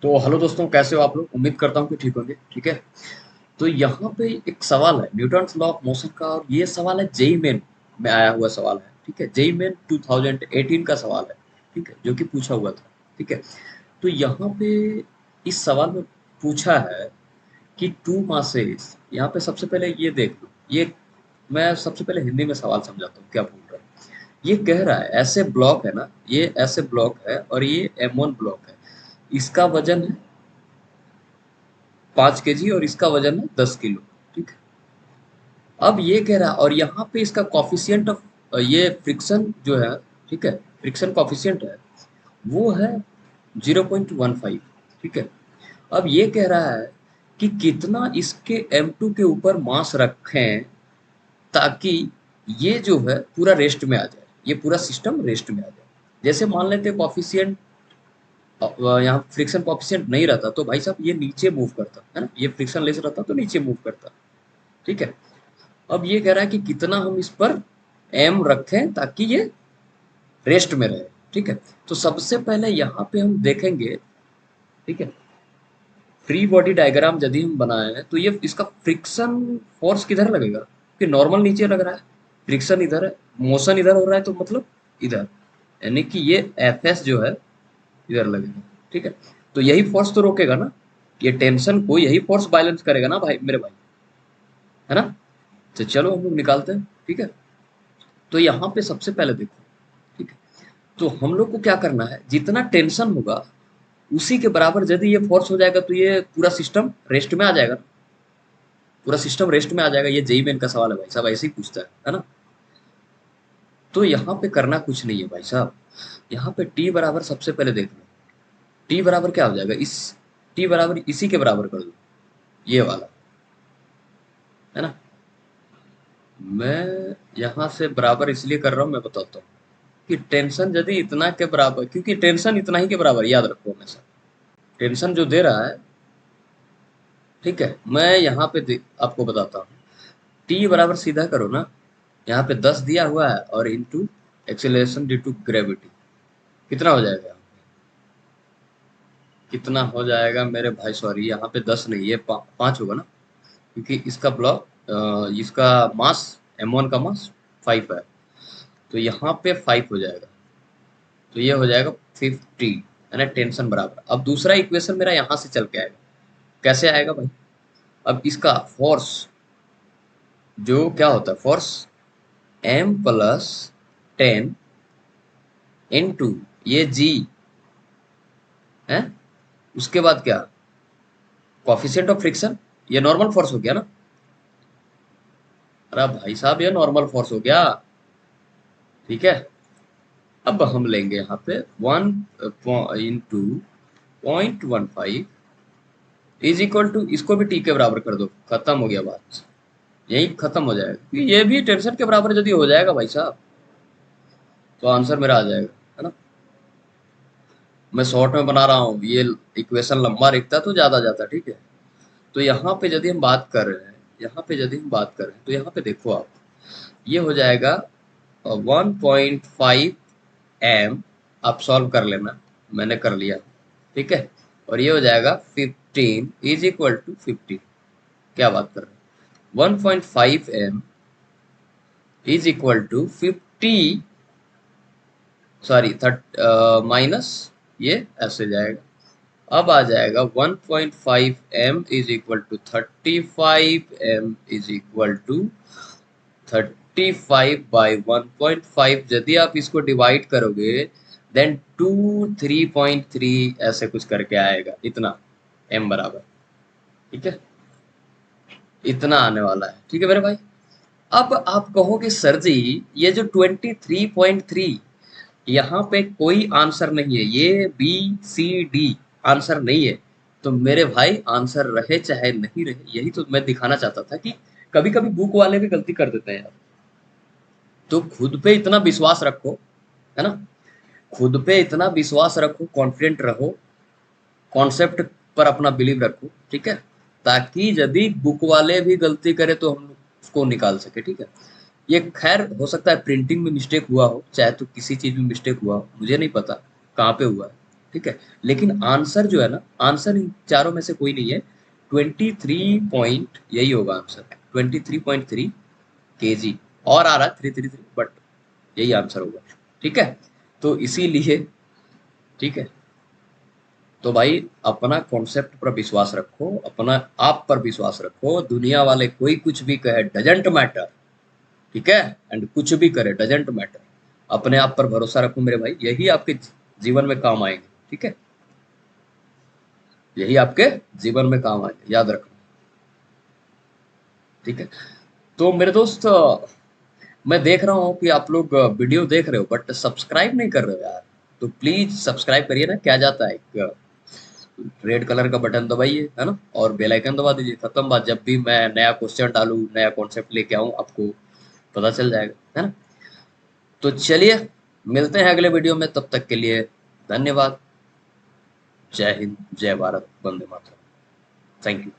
तो हेलो दोस्तों, कैसे हो आप लोग? उम्मीद करता हूँ कि ठीक होंगे। ठीक है। तो यहाँ पे एक सवाल है न्यूटन्स लॉ ऑफ मोशन का, और ये सवाल है जेई मेन में आया हुआ सवाल है। ठीक है, जेई मेन 2018 का सवाल है। ठीक है, जो कि पूछा हुआ था। ठीक है। तो यहाँ पे इस सवाल में पूछा है कि टू मासेस, यहाँ पे सबसे पहले ये देख लो। ये मैं सबसे पहले हिंदी में सवाल समझाता हूँ क्या बोल रहा है। ये कह रहा है ऐसे ब्लॉक है ना, ये ऐसे ब्लॉक है और ये M1 ब्लॉक है। इसका वजन है 5 kg और इसका वजन है 10 किलो। ठीक है। अब ये कह रहा है, और यहाँ पे इसका कॉफिशिएंट ऑफ ये फ्रिक्शन जो है, ठीक है, फ्रिक्शन कॉफिशिएंट है, वो है 0.15। ठीक है। अब ये कह रहा है कि कितना इसके M2 के ऊपर मास रखें ताकि ये जो है पूरा रेस्ट में आ जाए, ये पूरा सिस्टम रेस्ट में आ जाए। जैसे मान लेते हैं कॉफिशिएंट, यहाँ फ्रिक्शन कॉफिशिएंट नहीं रहता तो भाई साहब ये नीचे मूव करता है ना, ये फ्रिक्शन लेस रहता तो नीचे मूव करता। ठीक है। अब ये कह रहा है कि कितना हम इस पर एम रखें ताकि ये रेस्ट में रहे। ठीक है। तो सबसे पहले यहाँ पे हम देखेंगे। ठीक है। फ्री बॉडी डायग्राम यदि हम बनाए हैं तो ये इसका फ्रिक्शन फोर्स किधर लगेगा, कि नॉर्मल नीचे लग रहा है, फ्रिक्शन इधर है, मोशन इधर हो रहा है, तो मतलब इधर, यानी कि ये एफ एस जो है इधर लगेगा। ठीक है। तो यही फोर्स तो रोकेगा ना, ये टेंशन को यही फोर्स बैलेंस करेगा ना भाई, मेरे भाई, है ना। तो चलो हम लोग निकालते हैं। ठीक है। तो यहाँ पे सबसे पहले देखो। ठीक है। तो हम लोग को क्या करना है, जितना टेंशन होगा उसी के बराबर यदि ये फोर्स हो जाएगा तो ये पूरा सिस्टम रेस्ट में आ जाएगा ना, पूरा सिस्टम रेस्ट में आ जाएगा। ये जेई मेन का सवाल है भाई साहब, ऐसे ही पूछता है ना। तो यहाँ पे करना कुछ नहीं है भाई साहब। यहाँ पे टी बराबर सबसे पहले देख लो। टी बराबर क्या हो जाएगा, इस टी बराबर इसी के बराबर कर दो, ये वाला, है ना। मैं यहाँ से बराबर इसलिए कर रहा हूँ, मैं बताता हूँ कि टेंशन यदि इतना के बराबर, क्योंकि टेंशन इतना ही के बराबर, याद रखो हमेशा। टेंशन जो दे रहा है, ठीक है, मैं यहाँ पे आपको बताता हूँ। टी बराबर सीधा करो ना, यहाँ पे 10 दिया हुआ है और into acceleration due to gravity, कितना हो जाएगा, कितना हो जाएगा मेरे भाई, सॉरी यहाँ पे 10 नहीं, ये 5 होगा ना, क्योंकि इसका ब्लॉक, इसका मास, M1 का मास 5 है, तो यहाँ पे 5 हो जाएगा। तो ये हो जाएगा 50, है ना, टेंशन बराबर। अब दूसरा इक्वेशन मेरा यहाँ से चल के आएगा। कैसे आएगा भाई, अब इसका फोर्स जो क्या होता है, फोर्स M+10 इंटू ये G है, उसके बाद क्या, कॉफिशिएंट ऑफ फ्रिक्शन, ये नॉर्मल फोर्स हो गया ना। अरे भाई साहब ये नॉर्मल फोर्स हो गया। ठीक है। अब हम लेंगे यहाँ पे 1 इंटू 0.15 इज इक्वल टू, इसको भी टी के बराबर कर दो, खत्म हो गया बात, यही खत्म हो जाएगा, क्योंकि ये भी टेंशन के बराबर यदि हो जाएगा भाई साहब तो आंसर मेरा आ जाएगा, है ना। मैं शॉर्ट में बना रहा हूँ, ये इक्वेशन लंबा लिखता तो ज्यादा जाता। ठीक है। तो यहाँ पे यदि हम बात कर रहे हैं, यहाँ पे यदि हम बात कर रहे हैं तो यहाँ पे देखो आप, ये हो जाएगा 1.5 m, आप सॉल्व कर लेना, मैंने कर लिया। ठीक है। और ये हो जाएगा 15 इज इक्वल टू 50, क्या बात कर रहे हैं, 1.5 m is equal to 50, sorry minus, ये ऐसे जाएगा। अब आ जाएगा 1.5 m is equal to 35 m is equal to 35/1.5, यदि आप इसको डिवाइड करोगे देन 3.3 ऐसे कुछ करके आएगा, इतना m बराबर। ठीक है। इतना आने वाला है। ठीक है मेरे भाई। अब आप कहोगे सर जी, ये जो 23.3, यहाँ पे कोई आंसर नहीं है, ये बी सी डी आंसर नहीं है। तो मेरे भाई आंसर रहे चाहे नहीं रहे, यही तो मैं दिखाना चाहता था कि कभी कभी बुक वाले भी गलती कर देते हैं यार। तो खुद पे इतना विश्वास रखो, है ना, खुद पे इतना विश्वास रखो, कॉन्फिडेंट रहो, कॉन्सेप्ट पर अपना बिलीव रखो। ठीक है। ताकि यदि बुक वाले भी गलती करे तो हम उसको निकाल सके। ठीक है। ये खैर हो सकता है प्रिंटिंग में मिस्टेक हुआ हो, चाहे तो किसी चीज में मिस्टेक हुआ हो, मुझे नहीं पता कहाँ पे हुआ है। ठीक है, लेकिन आंसर जो है ना, आंसर इन चारों में से कोई नहीं है। 23 यही होगा आंसर, 23.3 केजी। और आ रहा है 333, बट यही आंसर होगा। ठीक है, तो इसीलिए, ठीक है, तो भाई अपना कॉन्सेप्ट पर विश्वास रखो, अपना आप पर विश्वास रखो। दुनिया वाले कोई कुछ भी कहे, डजेंट मैटर। ठीक है, एंड कुछ भी करे, डजेंट मैटर। अपने आप पर भरोसा रखो मेरे भाई, यही आपके जीवन में काम आएंगे। ठीक है, यही आपके जीवन में काम आएंगे, याद रखना। ठीक है, तो मेरे दोस्त, मैं देख रहा हूँ कि आप लोग वीडियो देख रहे हो बट सब्सक्राइब नहीं कर रहे हो यार। तो प्लीज सब्सक्राइब करिए ना, क्या जाता है, एक रेड कलर का बटन दबाइए, है ना, और बेल आइकन दबा दीजिए। खत्म बात। जब भी मैं नया क्वेश्चन डालूं, नया कॉन्सेप्ट लेके आऊं, आपको पता चल जाएगा, है ना। तो चलिए, मिलते हैं अगले वीडियो में, तब तक के लिए धन्यवाद। जय हिंद, जय भारत, वंदे मातरम। Thank you.